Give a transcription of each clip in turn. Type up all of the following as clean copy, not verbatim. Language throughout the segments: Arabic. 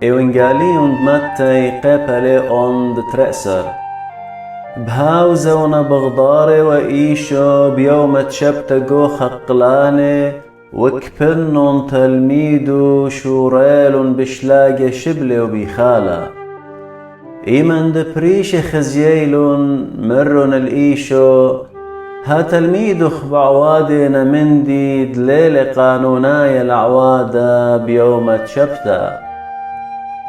Evangelion Mattei قبله أند ترأسر بهاوزونا بغداري وإيشو بيوم تشبت جو خقلاني وكبنن تلميدو شوريل بشلاقة شبلي وبيخالة إيمن دبريش خزييلون مرن الإيشو ها تلميدو خبعوادنا مندي دليل قانوناي العوادة بيوم تشبتا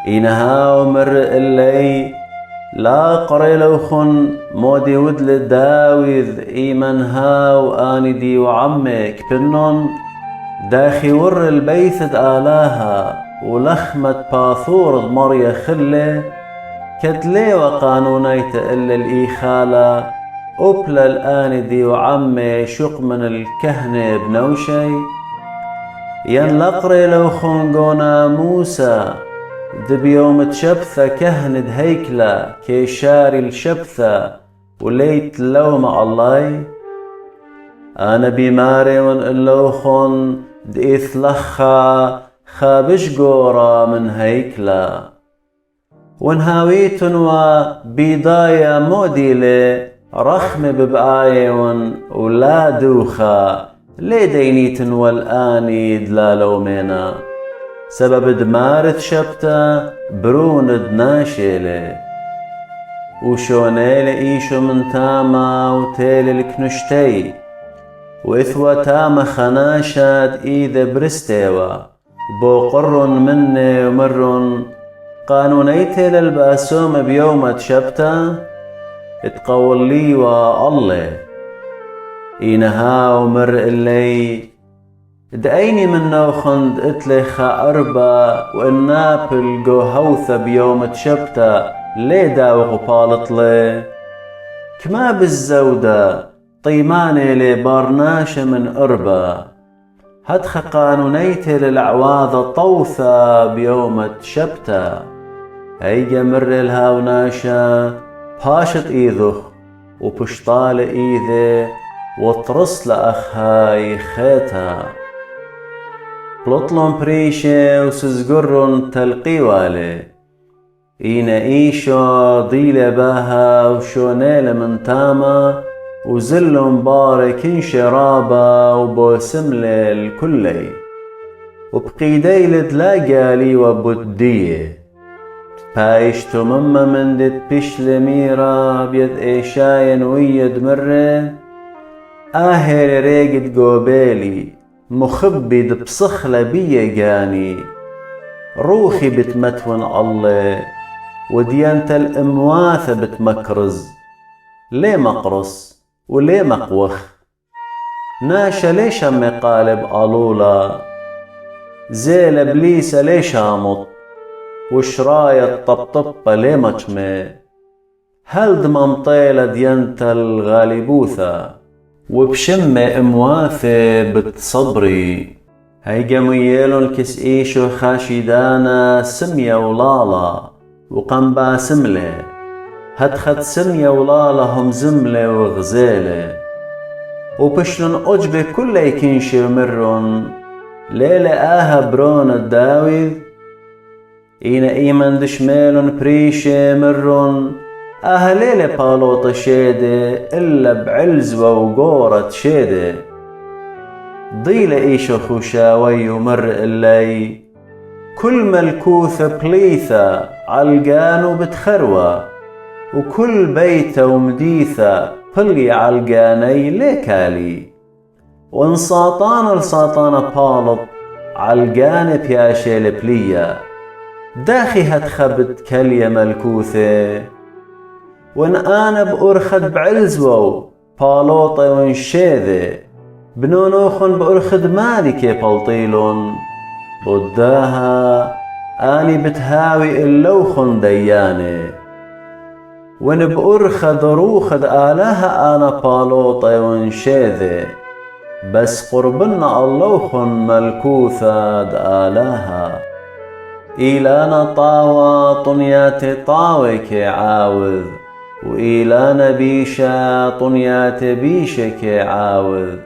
إنها ومر اللي لا قري لوخن مودي ودل داوذ إيمنها وآني دي وعمك بنن داخي ور البيت آلاها ولخمة باثور مريا خلة كتلي وقانوني تقل الإيخالة أبلا الآن دي وعمي شق من الكهنة بنوشي ين لقري لوخن قونا موسى دبيوم تشبثة كهند هيكلة كيشاري الشبثة وليت لو مع الله أنا بماري ونقلوخن دئيث لخا خابش قورا من هيكلة ونهاويتن وبيضايا موديلة رخم ببقايون ولا دوخا لي دينيتن والآني دلالو مينا سبب دمارت شبتا برون دناشيلي وشونيل إيشو من تاما وتيل الكنشتي وإثوى تاما خناشاد إيذا برستيوا بوقر مني ومرن قانونيتي للباسوم بيوم تشبتا اتقول لي والله إنها ومر اللي دعيني من نوخند اتلخا أربا وإنابل جو هوثة بيوم تشبتا لي داوغ بالطلي كما بالزودة طيماني لي بارناش من أربا هدخ قانونيتي للعواذة طوثة بيوم تشبتا هيجا مر الهاوناشا باشت إيذخ وبشطال إيذي وطرس لأخهاي خيتا بلطلن بريشة وسزقرن تلقيوالي إينا إيشو ضيلة باها وشونيلة من تاما وزلن باركين شرابا وبوسملة الكلي وبقيدي لدلاقالي وبودية بايشتو مما من دت بشل ميرا بيد إيشاين ويد مرة آهر ريقد قوبالي مخبي بصخلة بيا جاني روحي بتمتون الله وديانة الأمواثة بتمكرز ليه مقرص وليه مقوخ ناشا ليش مقالب قالولا زيل بليسة ليش عمط وشراية طبطبة ليه مجمي هل دممطيلة ديانة الغالبوثة وبشم امواثه بتصبري هيجا ميالون الكسئيشو خاشدانا سمية ولالا وقنبا سملة هدخت سمية ولالا هم زملة وغزالة وبشلن أجبه كل يكينش مرون ليلة آها برون الداوذ إينا إيمن دشمالون بريشة مرون أهليلة بالوطة شيدة إلا بعلزوة وقورة شيدة ضيلة إيشو خوشاوي ومر اللي كل ملكوثة بليثة علقانو بتخروة وكل بيتة ومديثة بلي علقاني ليكالي وإن ساطان الساطانة بالط علقان بياشي لبلية داخي هتخبت كلية ملكوثة وإن أنا بأرخد بعلزوو بالوطة وانشيذة بنونوخن بأرخد مالكي بلطيلون ضداها أني بتهاوي اللوخن دياني وإن بأرخد روخد آلاها أنا بالوطة وانشيذة بس قربنا اللوخن ملكوثة آلاها إيلانا طاوة طنياتي طاوي كي عاوذ وإيلانا بيشا طنياتي بيشا كي عاوذ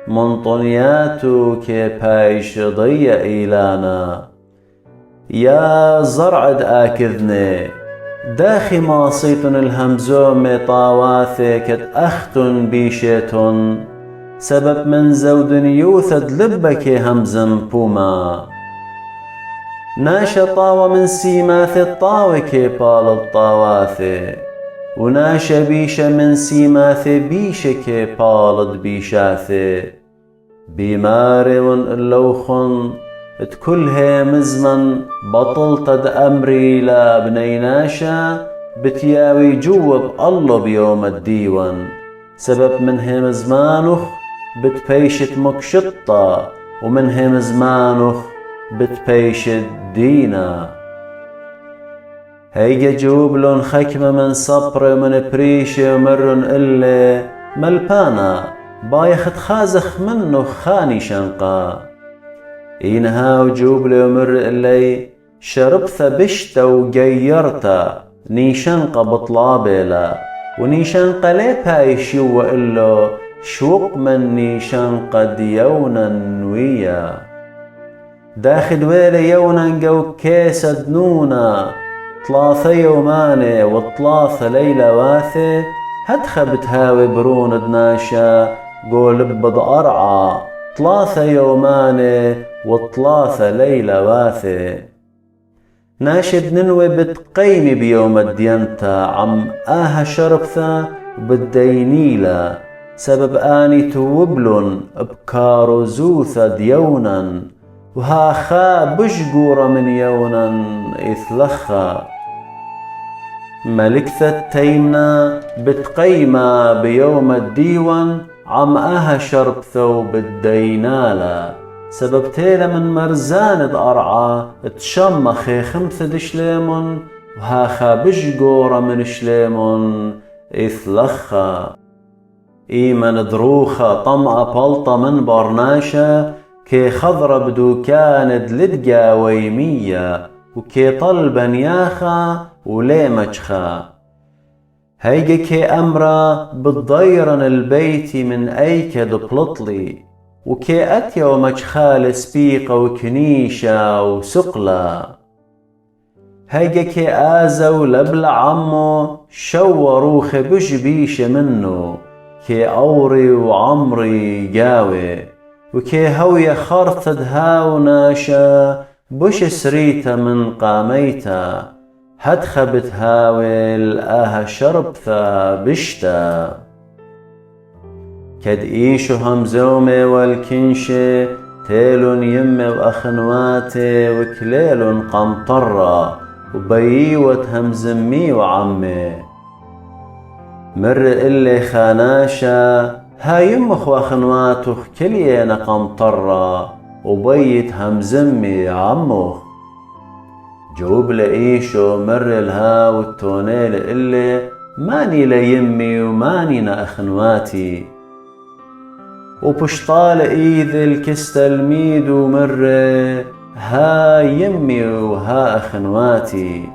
من طنياتو كي بايش ضي إيلانا يا زرعد آكذني داخي ماصيتن الهمزوم طاواثي كت أختن بيشيتن سبب من زودن يوثد لبك همزن بوما ناشا طاوة من سيماثي الطاوكي بال الطاواثي وناشا بيشا من سيماثي بيشكي بالد بيشاثي بيماري اللوخن تكلها مزمن بطلت أمري لا بني ناشا بتياوي جوب الله بيوم الديوان سبب منها مزمانخ بتبيشت مكشطة ومنها مزمانخ بتبيشت دينا هيجا جوبلون خكمة من صبر من بريشة ومرن إلا ملبانا بايخت خازخ منه خاني شنقا إنها وجوبلي ومر إلي شربث بشتا وجيرتا نيشنق بطلابيلا ونيشنق لي بايشي وإلو شوق من نيشنق ديونا نويا داخل ويلي يونا جو كيس دنونا ثلاثة يوماني وثلاثة ليلة واثي هدخ بتهاوي برون دناشا قول بض أرعى ثلاثة يوماني وثلاثة ليلة واثي ناشد ننوي بتقيمي بيوم الدينتا عم شربثا وبدينيلا سبب آني توبلن بكارو زوثا ديونا وهاخا بشقورة من يونا إثلخا ملكثة تيمنا بتقيما بيوم الديوان عم شربثا وبدينالا سبب تيلا من مرزاند أرعى تشمخي خمث دشليمون وهاخا بشقورة من شليمون إثلخا إيمن دروخة طمأ بلطة من برناشا كي خضرة بدو كاند لدقا ويمية وكي طلبا ياخا ولي مجخا هيجي كي أمرا بالضيرن البيت من أيكد بلطلي وكي أتيا ومجخال سبيقة وكنيشة وسقلة هيجي كي آزا ولبلع عمو شوروخ بشبيش منه كي أوري وعمري جاوي وكي هوية خرطد هاوناشا بش سريتا من قاميتا هدخ بتهاول شربثا بشتا كد إيشو همزومي والكنشي تيلون يمي وأخنواتي وكليلون قمطرة وبيوت همزمي وعمي مر اللي خاناشا هاي يمخ وأخنواتخ كليين قمطرة وبيت همزمي عمخ جوب لإيشو مر الها والتونيل اللي ماني ليمي وماني نأخنواتي وبشطال إيذ الكست الميد ومر ها يمي وها أخنواتي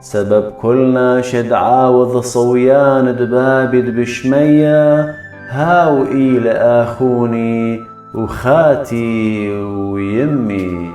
سبب كلنا شد عاوض صويان دبابد بشمية ها وإيل آخوني وخاتي ويمي